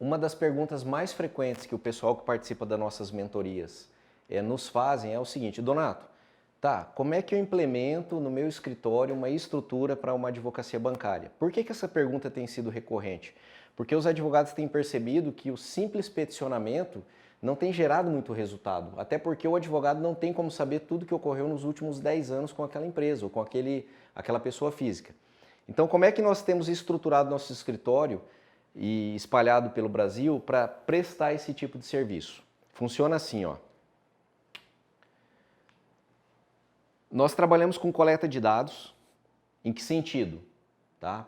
uma das perguntas mais frequentes que o pessoal que participa das nossas mentorias nos fazem é o seguinte: Donato, tá, como é que eu implemento no meu escritório uma estrutura para uma advocacia bancária? Por que essa pergunta tem sido recorrente? Porque os advogados têm percebido que o simples peticionamento não tem gerado muito resultado, até porque o advogado não tem como saber tudo que ocorreu nos últimos 10 anos com aquela empresa ou com aquela pessoa física. Então, como é que nós temos estruturado nosso escritório e espalhado pelo Brasil para prestar esse tipo de serviço? Funciona assim, ó. Nós trabalhamos com coleta de dados. Em que sentido? Tá?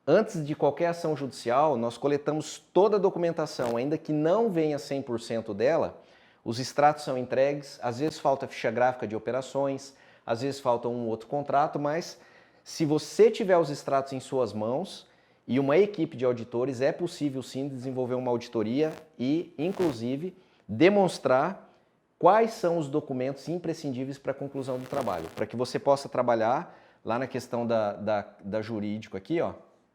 Antes de qualquer ação judicial, nós coletamos toda a documentação, ainda que não venha 100% dela, os extratos são entregues, às vezes falta ficha gráfica de operações, às vezes falta um outro contrato, mas se você tiver os extratos em suas mãos e uma equipe de auditores, é possível sim desenvolver uma auditoria e, inclusive, demonstrar quais são os documentos imprescindíveis para a conclusão do trabalho, para que você possa trabalhar lá na questão da jurídico aqui, ó.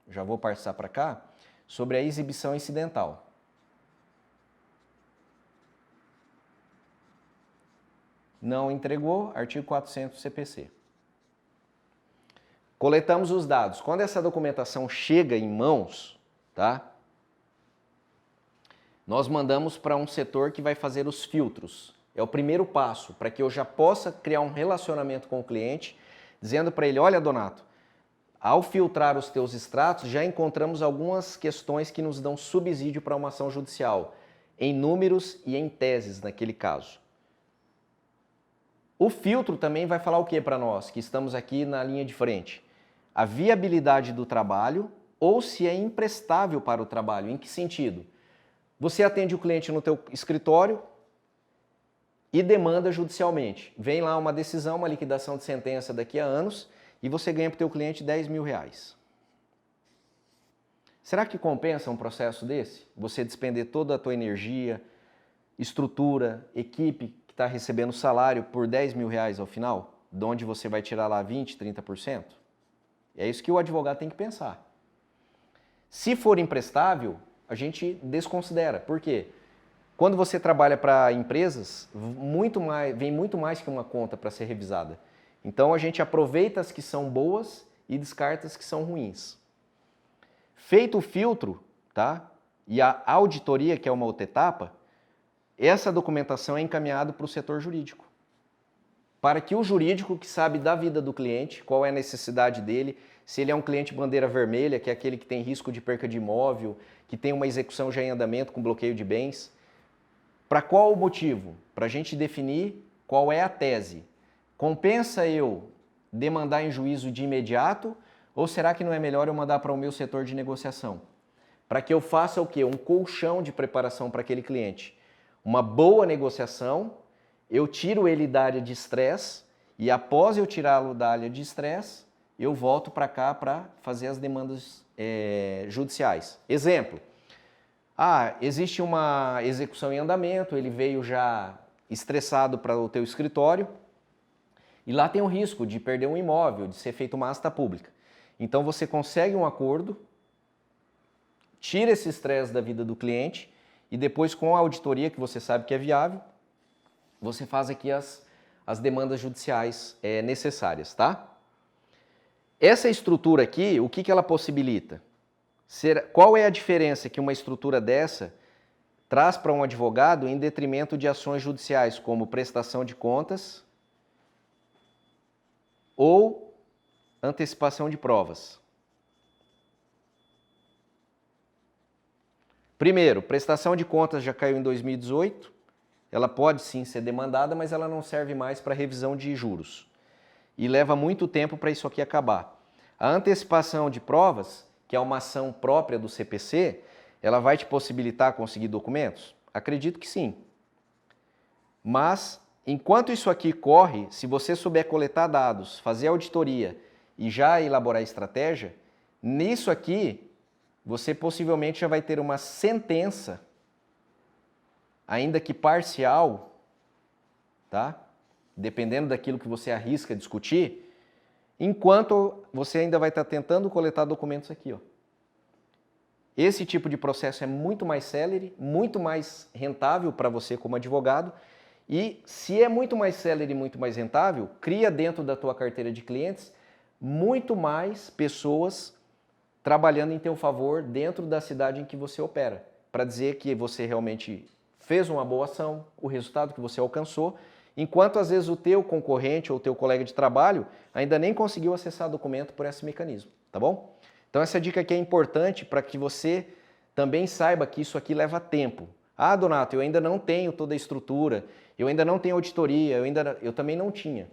Já vou passar para cá, sobre a exibição incidental. Não entregou, artigo 400 CPC. Coletamos os dados. Quando essa documentação chega em mãos, tá? Nós mandamos para um setor que vai fazer os filtros. É o primeiro passo para que eu já possa criar um relacionamento com o cliente, dizendo para ele: olha, Donato, ao filtrar os teus extratos, já encontramos algumas questões que nos dão subsídio para uma ação judicial, em números e em teses naquele caso. O filtro também vai falar o que para nós, que estamos aqui na linha de frente? A viabilidade do trabalho ou se é imprestável para o trabalho. Em que sentido? Você atende o cliente no teu escritório e demanda judicialmente. Vem lá uma decisão, uma liquidação de sentença daqui a anos, e você ganha para o teu cliente 10 mil reais. Será que compensa um processo desse? Você despender toda a tua energia, estrutura, equipe que está recebendo salário por 10 mil reais ao final, de onde você vai tirar lá 20%, 30%? É isso que o advogado tem que pensar. Se for imprestável, a gente desconsidera. Por quê? Quando você trabalha para empresas, vem muito mais que uma conta para ser revisada. Então a gente aproveita as que são boas e descarta as que são ruins. Feito o filtro, tá? E a auditoria, que é uma outra etapa, essa documentação é encaminhada para o setor jurídico. Para que o jurídico, que sabe da vida do cliente, qual é a necessidade dele, se ele é um cliente bandeira vermelha, que é aquele que tem risco de perca de imóvel, que tem uma execução já em andamento com bloqueio de bens, para qual o motivo? Para a gente definir qual é a tese. Compensa eu demandar em juízo de imediato ou será que não é melhor eu mandar para o meu setor de negociação? Para que eu faça o quê? Um colchão de preparação para aquele cliente. Uma boa negociação, eu tiro ele da área de estresse e após eu tirá-lo da área de estresse, eu volto para cá para fazer as demandas judiciais. Exemplo, existe uma execução em andamento, ele veio já estressado para o teu escritório, e lá tem o risco de perder um imóvel, de ser feita uma asta pública. Então você consegue um acordo, tira esse estresse da vida do cliente e depois com a auditoria, que você sabe que é viável, você faz aqui as demandas judiciais necessárias, tá? Essa estrutura aqui, o que ela possibilita? Qual é a diferença que uma estrutura dessa traz para um advogado em detrimento de ações judiciais, como prestação de contas ou antecipação de provas? Primeiro, prestação de contas já caiu em 2018, ela pode sim ser demandada, mas ela não serve mais para revisão de juros. E leva muito tempo para isso aqui acabar. A antecipação de provas, que é uma ação própria do CPC, ela vai te possibilitar conseguir documentos? Acredito que sim. Mas, enquanto isso aqui corre, se você souber coletar dados, fazer auditoria e já elaborar estratégia, nisso aqui você possivelmente já vai ter uma sentença, ainda que parcial, tá? Dependendo daquilo que você arrisca discutir, enquanto você ainda vai estar tentando coletar documentos aqui, ó. Esse tipo de processo é muito mais célere, muito mais rentável para você como advogado. E se é muito mais célere e muito mais rentável, cria dentro da tua carteira de clientes muito mais pessoas trabalhando em teu favor dentro da cidade em que você opera, para dizer que você realmente fez uma boa ação, o resultado que você alcançou, enquanto às vezes o teu concorrente ou o teu colega de trabalho ainda nem conseguiu acessar documento por esse mecanismo, tá bom? Então essa dica aqui é importante para que você também saiba que isso aqui leva tempo. Ah, Donato, eu ainda não tenho toda a estrutura, eu ainda não tenho auditoria, eu também não tinha.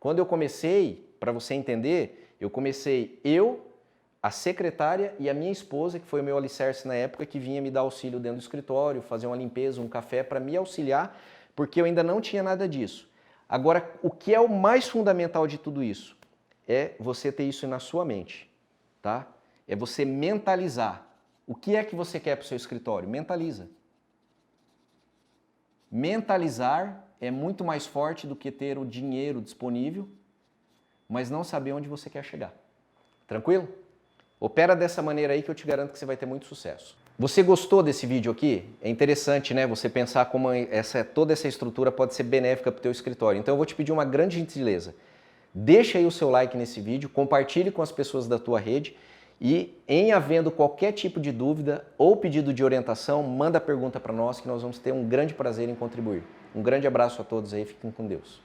Quando eu comecei, para você entender, eu comecei a secretária e a minha esposa, que foi o meu alicerce na época, que vinha me dar auxílio dentro do escritório, fazer uma limpeza, um café para me auxiliar, porque eu ainda não tinha nada disso. Agora, o que é o mais fundamental de tudo isso? É você ter isso na sua mente, tá? É você mentalizar. O que é que você quer para o seu escritório? Mentaliza. Mentalizar é muito mais forte do que ter o dinheiro disponível, mas não saber onde você quer chegar. Tranquilo? Opera dessa maneira aí que eu te garanto que você vai ter muito sucesso. Você gostou desse vídeo aqui? É interessante, né? Você pensar como toda essa estrutura pode ser benéfica para o teu escritório. Então eu vou te pedir uma grande gentileza. Deixa aí o seu like nesse vídeo, compartilhe com as pessoas da tua rede e, em havendo qualquer tipo de dúvida ou pedido de orientação, manda a pergunta para nós que nós vamos ter um grande prazer em contribuir. Um grande abraço a todos aí, fiquem com Deus.